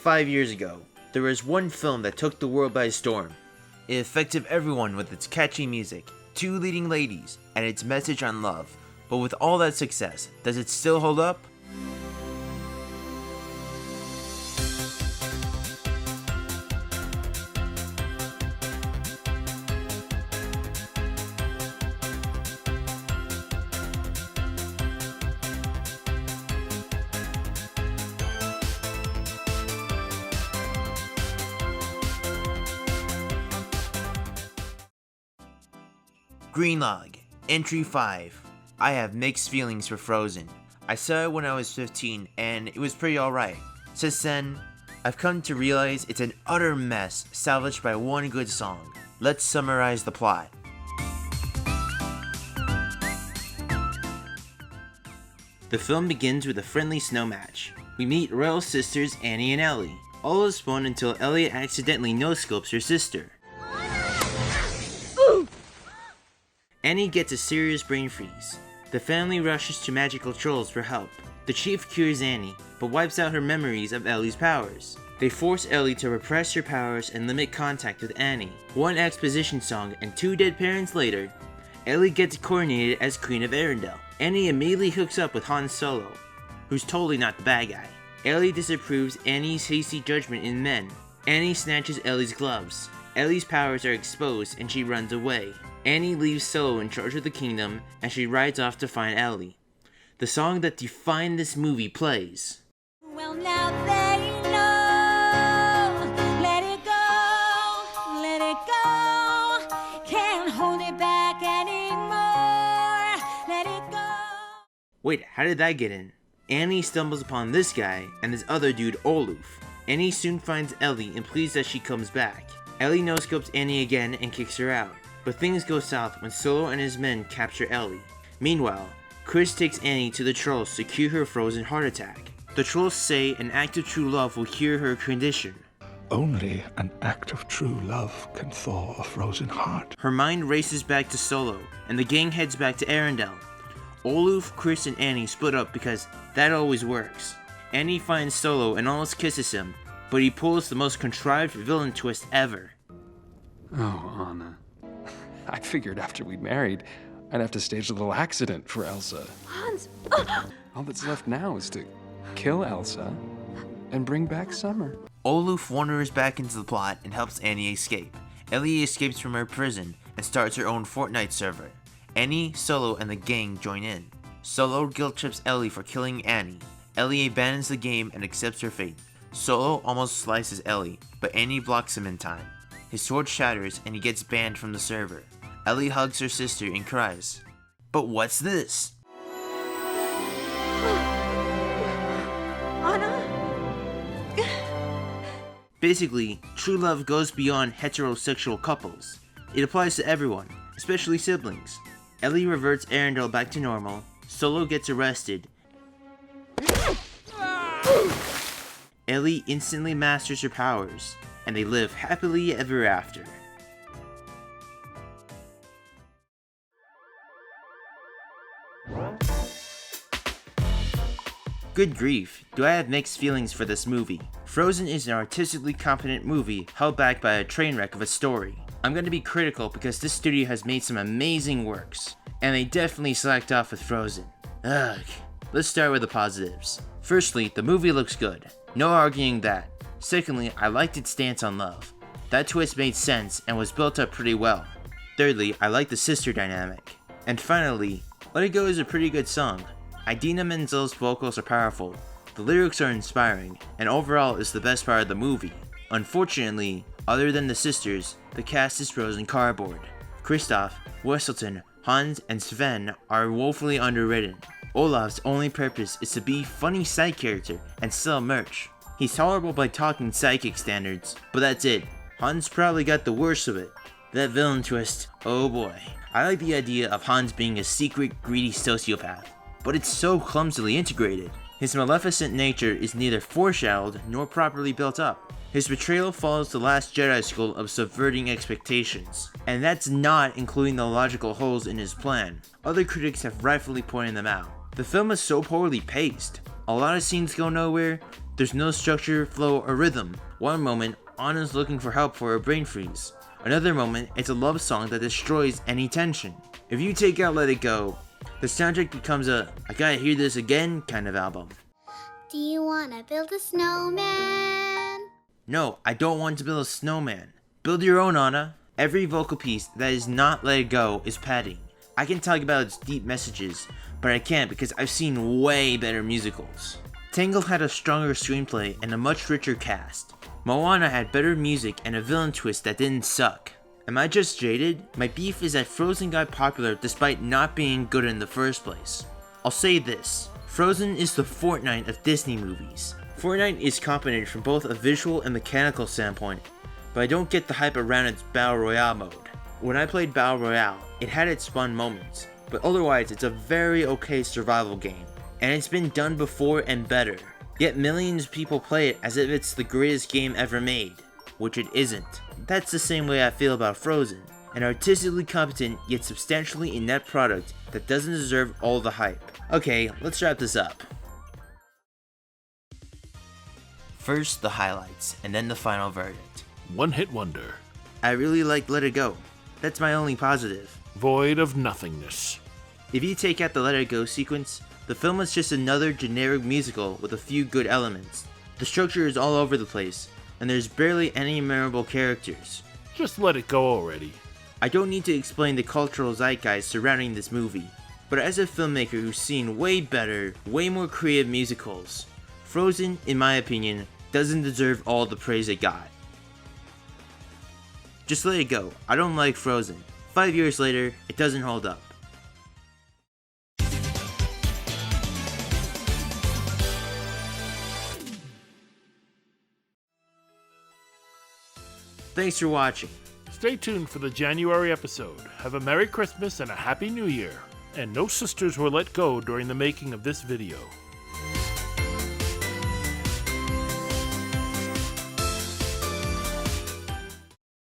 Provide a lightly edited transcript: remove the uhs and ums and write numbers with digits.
5 years ago, there was one film that took the world by storm. It affected everyone with its catchy music, two leading ladies, and its message on love. But with all that success, does it still hold up? Greenlog, Entry 5. I have mixed feelings for Frozen. I saw it when I was 15 and it was pretty alright. Since then, I've come to realize it's an utter mess salvaged by one good song. Let's summarize the plot. The film begins with a friendly snow match. We meet royal sisters Annie and Ellie. All is fun until Ellie accidentally no-scopes her sister. Annie gets a serious brain freeze. The family rushes to magical trolls for help. The chief cures Annie, but wipes out her memories of Ellie's powers. They force Ellie to repress her powers and limit contact with Annie. One exposition song and 2 dead parents later, Ellie gets coronated as Queen of Arendelle. Annie immediately hooks up with Han Solo, who's totally not the bad guy. Ellie disapproves Annie's hasty judgment in men. Annie snatches Ellie's gloves. Ellie's powers are exposed and she runs away. Annie leaves Solo in charge of the kingdom and she rides off to find Ellie. The song that defined this movie plays. Well, now they know. Let it go, can't hold it back anymore. Let it go. Wait, how did that get in? Annie stumbles upon this guy and this other dude, Olaf. Annie soon finds Ellie and pleads that she comes back. Ellie no-scopes Annie again and kicks her out. But things go south when Solo and his men capture Ellie. Meanwhile, Chris takes Annie to the trolls to cure her frozen heart attack. The trolls say an act of true love will cure her condition. Only an act of true love can thaw a frozen heart. Her mind races back to Solo, and the gang heads back to Arendelle. Olaf, Chris, and Annie split up because that always works. Annie finds Solo and almost kisses him, but he pulls the most contrived villain twist ever. Oh, Anna. I figured after we married, I'd have to stage a little accident for Elsa. Hans! All that's left now is to kill Elsa and bring back Summer. Olaf wanders back into the plot and helps Annie escape. Ellie escapes from her prison and starts her own Fortnite server. Annie, Solo, and the gang join in. Solo guilt trips Ellie for killing Annie. Ellie abandons the game and accepts her fate. Solo almost slices Ellie, but Annie blocks him in time. His sword shatters and he gets banned from the server. Ellie hugs her sister and cries. But what's this? Anna? Basically, true love goes beyond heterosexual couples. It applies to everyone, especially siblings. Ellie reverts Arendelle back to normal, Solo gets arrested. Ellie instantly masters her powers, and they live happily ever after. Good grief, do I have mixed feelings for this movie. Frozen is an artistically competent movie held back by a train wreck of a story. I'm going to be critical because this studio has made some amazing works, and they definitely slacked off with Frozen. Ugh. Let's start with the positives. Firstly, the movie looks good. No arguing that. Secondly, I liked its stance on love. That twist made sense and was built up pretty well. Thirdly, I like the sister dynamic. And finally, Let It Go is a pretty good song. Idina Menzel's vocals are powerful, the lyrics are inspiring, and overall is the best part of the movie. Unfortunately, other than the sisters, the cast is frozen cardboard. Kristoff, Wesselton, Hans, and Sven are woefully underwritten. Olaf's only purpose is to be a funny side character and sell merch. He's tolerable by talking psychic standards, but that's it. Hans probably got the worst of it. That villain twist, oh boy. I like the idea of Hans being a secret, greedy sociopath, but it's so clumsily integrated. His maleficent nature is neither foreshadowed nor properly built up. His betrayal follows the Last Jedi school of subverting expectations, and that's not including the logical holes in his plan. Other critics have rightfully pointed them out. The film is so poorly paced. A lot of scenes go nowhere, There's no structure, flow, or rhythm. One moment, Anna's looking for help for her brain freeze. Another moment, it's a love song that destroys any tension. If you take out Let It Go, the soundtrack becomes a I gotta hear this again kind of album. Do you wanna build a snowman? No, I don't want to build a snowman. Build your own, Anna. Every vocal piece that is not Let It Go is padding. I can talk about its deep messages, but I can't because I've seen way better musicals. Tangled had a stronger screenplay and a much richer cast. Moana had better music and a villain twist that didn't suck. Am I just jaded? My beef is that Frozen got popular despite not being good in the first place. I'll say this, Frozen is the Fortnite of Disney movies. Fortnite is competent from both a visual and mechanical standpoint, but I don't get the hype around its Battle Royale mode. When I played Battle Royale, it had its fun moments, but otherwise it's a very okay survival game, and it's been done before and better. Yet millions of people play it as if it's the greatest game ever made, which it isn't. That's the same way I feel about Frozen, an artistically competent yet substantially inept product that doesn't deserve all the hype. Okay, let's wrap this up. First the highlights, and then the final verdict. One-hit wonder. I really liked Let It Go. That's my only positive. Void of nothingness. If you take out the Let It Go sequence, the film is just another generic musical with a few good elements. The structure is all over the place, and there's barely any memorable characters. Just let it go already. I don't need to explain the cultural zeitgeist surrounding this movie, but as a filmmaker who's seen way better, way more creative musicals, Frozen, in my opinion, doesn't deserve all the praise it got. Just let it go. I don't like Frozen. 5 years later, it doesn't hold up. Thanks for watching. Stay tuned for the January episode. Have a Merry Christmas and a Happy New Year. And no sisters were let go during the making of this video.